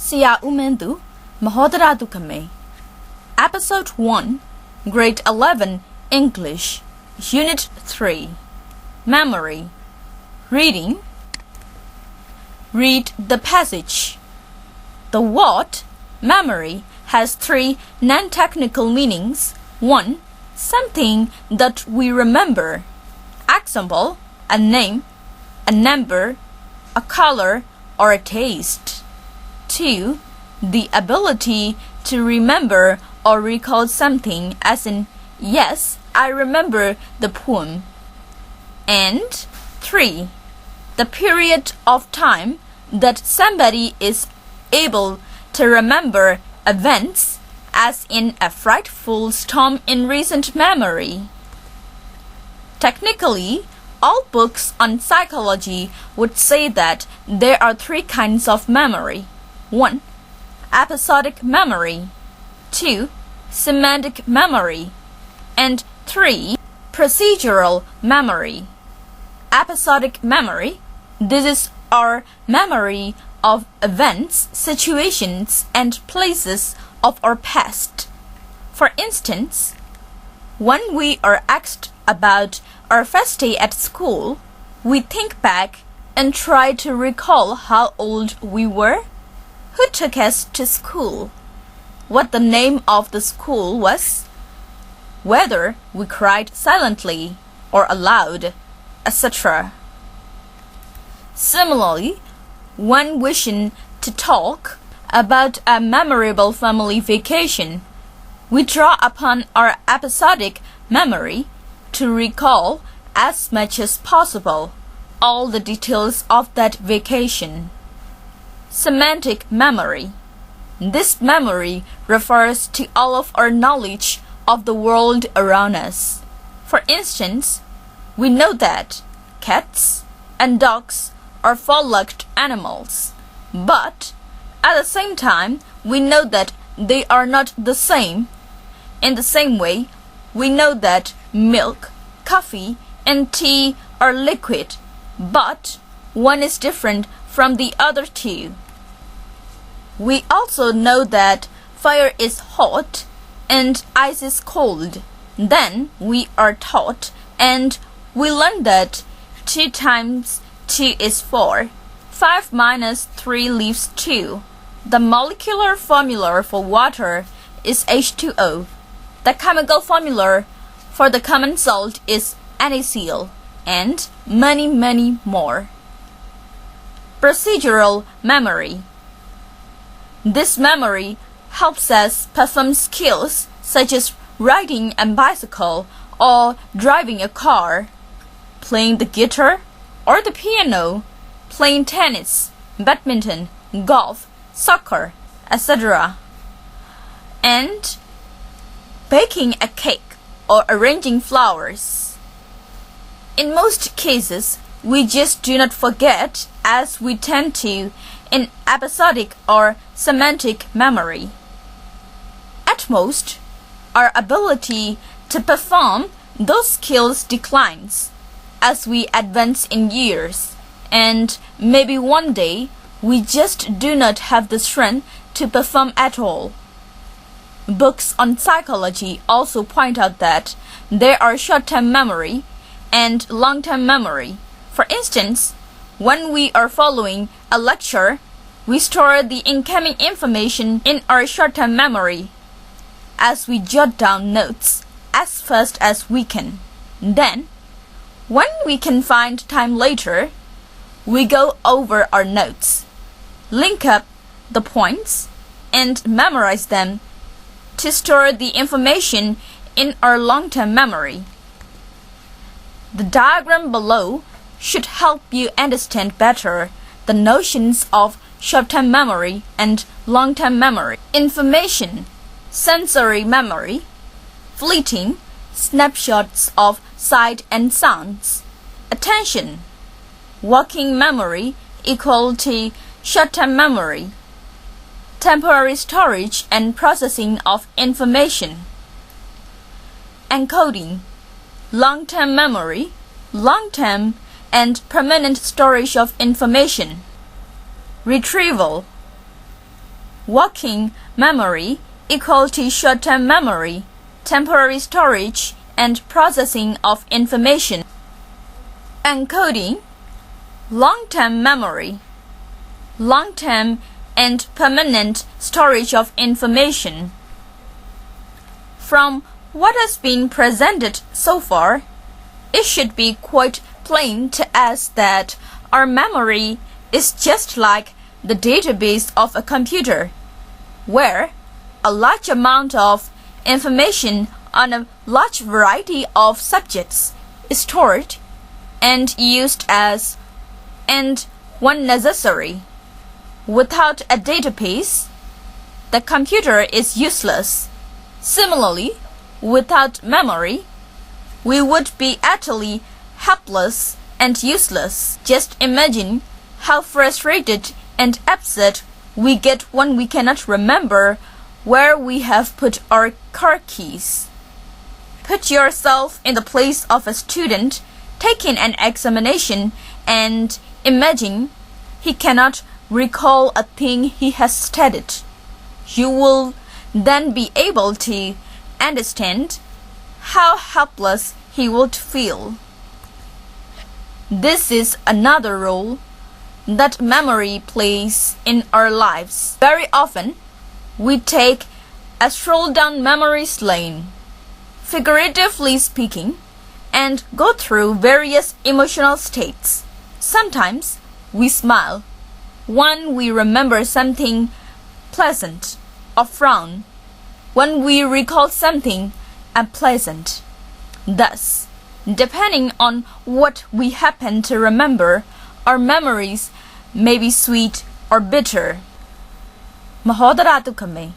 ဆရာဦးမင်းသူမဟောဒရတုခမေ Episode 1 Grade 11 English Unit 3 Memory Reading Read the passage. The word memory has three non-technical meanings. 1. Something that we remember. Example, a name, a number, a color, or a taste. 2. The ability to remember or recall something, as in, yes, I remember the poem. And 3. The period of time that somebody is able to remember events, as in a frightful storm in recent memory. Technically, all books on psychology would say that there are three kinds of memory. 1. Episodic memory. 2. Semantic memory. And 3. Procedural memory. Episodic memory. This is our memory of events, situations, and places of our past. For instance, when we are asked about our first day at school, we think back and try to recall how old we were, who took us to school, what the name of the school was, whether we cried silently or aloud, etc. Similarly, when wishing to talk about a memorable family vacation, we draw upon our episodic memory to recall as much as possible all the details of that vacation. Semantic memory. This memory refers to all of our knowledge of the world around us. For instance, we know that cats and dogs are four-legged animals, but at the same time, we know that they are not the same. In the same way, we know that milk, coffee, and tea are liquid, but one is different from the other two. We also know that fire is hot and ice is cold. Then we are taught and we learn that 2 times 2 is 4. 5 minus 3 leaves 2. The molecular formula for water is H2O. The chemical formula for the common salt is NaCl, and many more. Procedural memory. This memory helps us perform skills such as riding a bicycle or driving a car, playing the guitar or the piano, playing tennis, badminton, golf, soccer, etc. And baking a cake or arranging flowers. In most cases, we just do not forget as we tend to in episodic or semantic memory. At most, our ability to perform those skills declines as we advance in years, and maybe one day we just do not have the strength to perform at all. Books on psychology also point out that there are short-term memory and long-term memory. For instance, when we are following a lecture, we store the incoming information in our short-term memory as we jot down notes as fast as we can. Then, when we can find time later, we go over our notes, link up the points, and memorize them to store the information in our long-term memory. The diagram below should help you understand better the notions of short-term memory and long-term memory. Information, sensory memory, fleeting, snapshots of sight and sounds. Attention, working memory equal to short-term memory. Temporary storage and processing of information. Encoding, long-term memory, long-term and permanent storage of information. Retrieval, working memory equal to short-term memory, temporary storage and processing of information. Encoding, long-term memory, long-term and permanent storage of information. From what has been presented so far, it should be quite plain to us that our memory is just like the database of a computer, where a large amount of information on a large variety of subjects is stored and used as and when necessary. Without a database, the computer is useless. Similarly, without memory, we would be utterly helpless and useless. Just imagine how frustrated and upset we get when we cannot remember where we have put our car keys. Put yourself in the place of a student taking an examination and imagine he cannot recall a thing he has studied. You will then be able to understand how helpless he would feel. This is another role that memory plays in our lives. Very often, we take a stroll down memory lane, figuratively speaking, and go through various emotional states. Sometimes we smile when we remember something pleasant, or frown when we recall something unpleasant. Thus, depending on what we happen to remember, our memories may be sweet or bitter. Mahodara tukame.